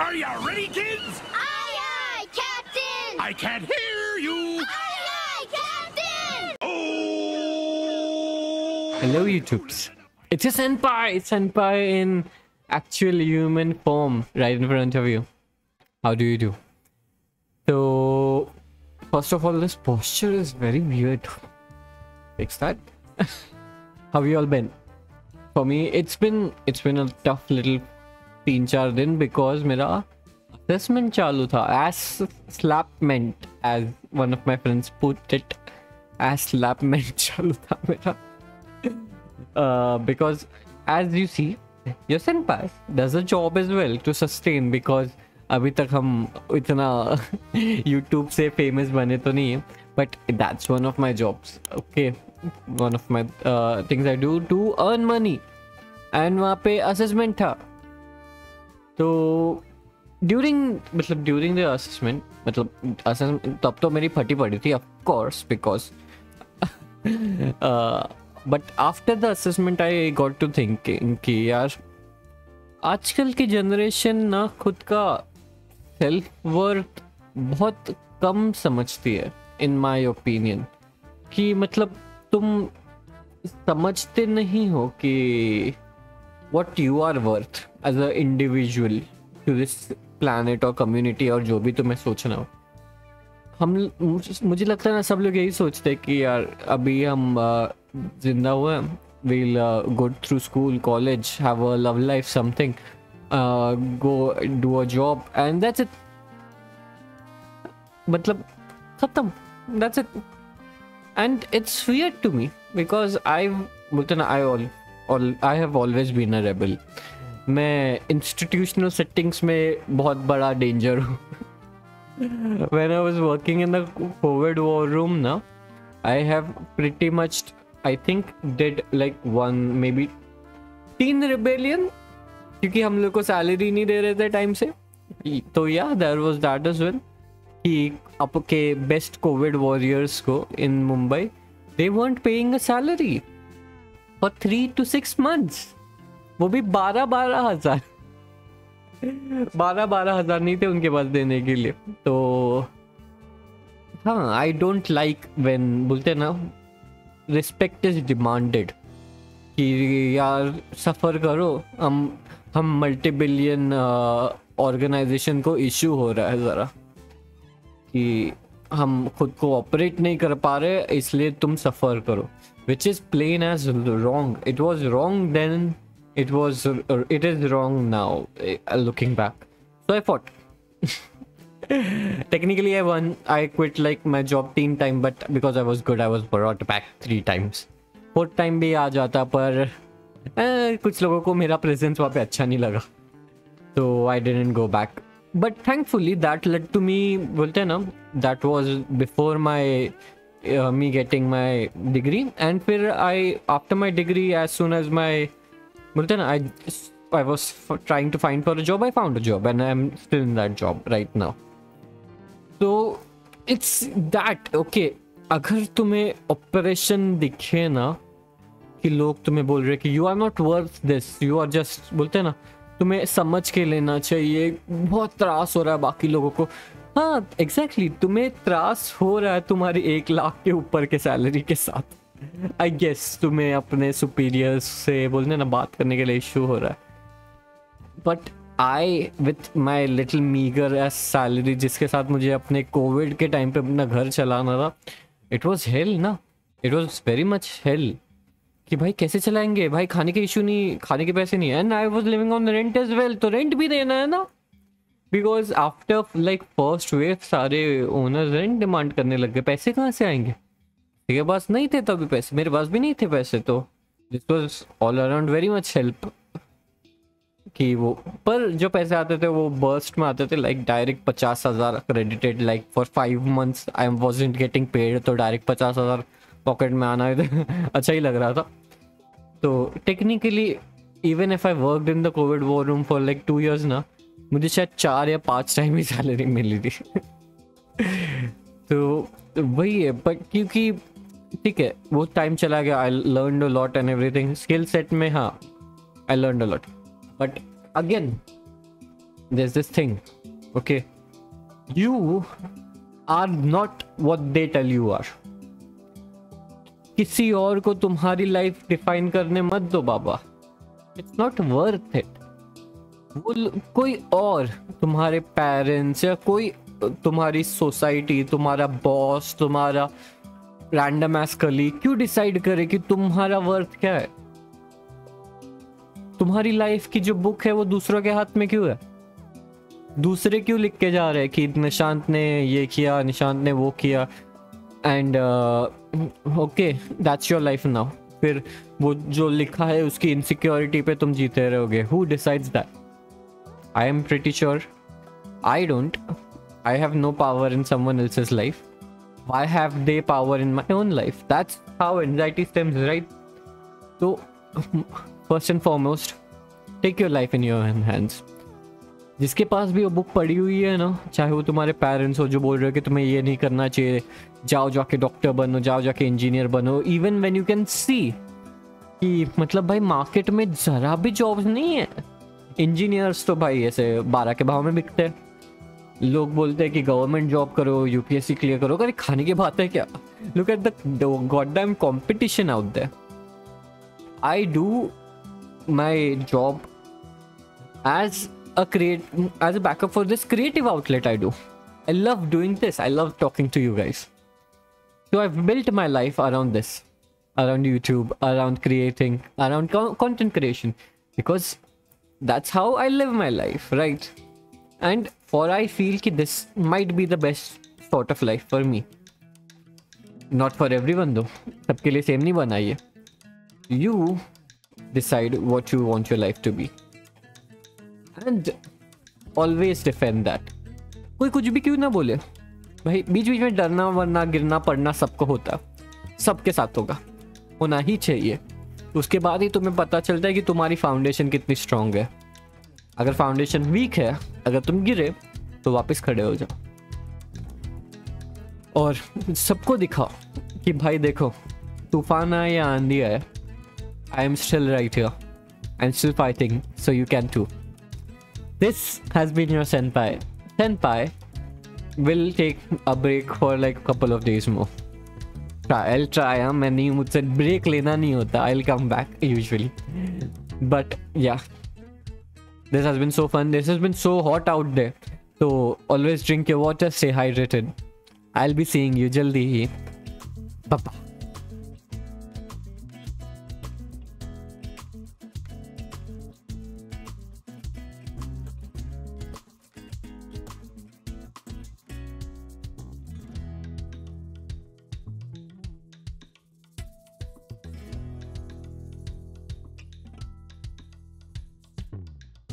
Are you ready, kids? Aye, Captain! I can't hear you. Aye, Captain! Oh! Hello, YouTubes. It's a senpai in actual human form right in front of you. How do you do? So, first of all, this posture is very weird. Fix that. How have you all been? For me, it's been a tough little 3-4 दिन because मेरा assessment चालू था. As slapment, as one of my friends put it, as slapment चालू था मेरा. Because as you see, your senpai does a job as well to sustain, because अभी तक हम इतना YouTube से famous बने तो नहीं है, but that's one of my jobs. Okay, one of my things I do to earn money. And वहाँ पे assessment था. तो during the assessment, तब तो मेरी फटी पड़ी थी, of course, because but after the assessment I got to thinking कि यार आजकल की जनरेशन ना खुद का सेल्फ वर्थ बहुत कम समझती है, इन माय ओपिनियन. कि मतलब तुम समझते नहीं हो कि what you are worth as a individual to this planet और community और जो भी तुम्हें सोचना हो. मुझे लगता है ना, सब लोग यही सोचते हैं कि यार अभी हम जिंदा हुए हैं, we'll go through school, college, have a love life, something, go do a job and that's it. मतलब खत्म, that's it. And it's weird to me because I have always been a rebel. मैं institutional settings में बहुत बड़ा danger हूँ. When I was working in the COVID war room ना, I have pretty much, I think, did like 1 maybe 3 rebellion, क्योंकि हम लोग को सैलरी नहीं दे रहे थे टाइम से. तो yeah, there was that as well. कि आपके बेस्ट कोविड वॉरियर्स को इन Mumbai, they weren't paying a salary for 3 to 6 months. वो भी 12,000 12,000 नहीं थे उनके पास देने के लिए. तो हाँ, आई डोंट लाइक व्हेन बोलते ना रिस्पेक्ट इज डिमांडेड, कि यार सफ़र करो, हम मल्टी बिलियन ऑर्गेनाइजेशन को इशू हो रहा है ज़रा कि हम खुद को ऑपरेट नहीं कर पा रहे इसलिए तुम सफ़र करो, which is plain as wrong. It was wrong then, it is wrong now, looking back. So I fought. Technically I won. I quit like my job 3 times, but because I was good I was brought back 3 times. 4th time भी आ जाता, पर कुछ लोगों को मेरा presence वहाँ पे अच्छा नहीं लगा, so I didn't go back. But thankfully that led to me, बोलते हैं ना, that was before my me getting my degree. And फिर after my degree, as soon as my बोलते ना, I was trying to find for a job, I found a job and I'm still in that job right now. So it's that, okay, अगर तुम्हें operation दिखे ना कि लोग तुम्हें बोल रहे कि you are not worth this, you are just, बोलते ना, तुम्हें समझ के लेना चाहिए, बहुत त्रास हो रहा है बाकी लोगों को. हाँ एग्जैक्टली, तुम्हें त्रास हो रहा है तुम्हारी 1 लाख के ऊपर के सैलरी के साथ. आई गेस तुम्हें अपने सुपीरियर्स से बोलने ना बात करने के लिए इशू हो रहा है, but I with my little meagre as salary, जिसके साथ मुझे अपने कोविड के टाइम पे अपना घर चलाना था, इट वॉज हेल ना, it was very much hello. कि भाई कैसे चलाएंगे, भाई खाने के इशू नहीं, खाने के पैसे नहीं, and I was living on rent as well, तो रेंट भी देना है ना, because after like first wave सारे ओनर्स रेंट डिमांड करने लग गए. पैसे कहाँ से आएंगे, मेरे पास नहीं थे तभी पैसे, मेरे पास भी नहीं थे पैसे. तो this was all around very much help कि वो, पर जो पैसे आते थे वो बर्स्ट में आते थे, like direct 50,000 credited, like for 5 months I wasn't getting paid, तो डायरेक्ट 50,000 पॉकेट में आना अच्छा ही लग रहा था. तो technically even if I worked in the Covid war room for like 2 years ना, मुझे शायद 4 या 5 टाइम ही सैलरी मिली थी. तो वही है, बट क्योंकि ठीक है वो टाइम चला गया, I learned a lot and everything. Skill set में हाँ I learned a lot, but again there's this thing, okay, you are not what they tell you are. किसी और को तुम्हारी लाइफ डिफाइन करने मत दो बाबा, इट्स नॉट वर्थ इट. वो कोई और, तुम्हारे पेरेंट्स या कोई तुम्हारी सोसाइटी, तुम्हारा बॉस, तुम्हारा रैंडम एस कलीग क्यों डिसाइड करे कि तुम्हारा वर्थ क्या है? तुम्हारी लाइफ की जो बुक है वो दूसरों के हाथ में क्यों है? दूसरे क्यों लिख के जा रहे हैं कि निशांत ने ये किया, निशांत ने वो किया, and okay that's your life now. फिर वो जो लिखा है उसकी इनसिक्योरिटी पे तुम जीते रहोगे. Who decides that? I am pretty sure I don't. I have no power in someone else's life. Why have they power in my own life? That's how anxiety stems, right? So, first and foremost, take your life in your own hands. जिसके पास भी वो book पड़ी हुई है ना, चाहे वो तुम्हारे पेरेंट्स हो जो बोल रहे हो कि तुम्हें ये नहीं करना चाहिए, जाओ जाके डॉक्टर बनो, जाओ जाके इंजीनियर बनो, even when you can see कि मतलब भाई मार्केट में जरा भी जॉब्स नहीं है. इंजीनियर्स तो भाई ऐसे 12 के भाव में बिकते हैं. लोग बोलते हैं कि गवर्नमेंट जॉब करो, यूपीएससी क्लियर करो. अरे खाने की बात है क्या? Look at the goddamn competition out there. I do my job as a backup for this creative outlet I do. I love doing this. I love talking to you guys. So I've built my life around this, around YouTube, around creating, around content creation, because that's how I live my life, right? And for I feel that this might be the best sort of life for me. Not for everyone though. सबके लिए same नहीं बनाई है. You decide what you want your life to be. And always defend that. कोई कुछ भी क्यों ना बोले भाई, बीच बीच में डरना वरना गिरना पड़ना सबको होता, सबके साथ होगा, होना ही चाहिए. उसके बाद ही तुम्हें पता चलता है कि तुम्हारी फाउंडेशन कितनी स्ट्रांग है. अगर फाउंडेशन वीक है, अगर तुम गिरे तो वापस खड़े हो जाओ और सबको दिखाओ कि भाई देखो तूफान आए या आंधी आए, I am still right here, I am still fighting, so you can too. This has been your Senpai. Senpai will take a break for like a couple of days more. I'll try. मैं नहीं, मुझसे break लेना नहीं होता. I'll come back usually. But yeah, this has been so fun. This has been so hot out there. So always drink your water. Stay hydrated. I'll be seeing you jaldi. Bye bye.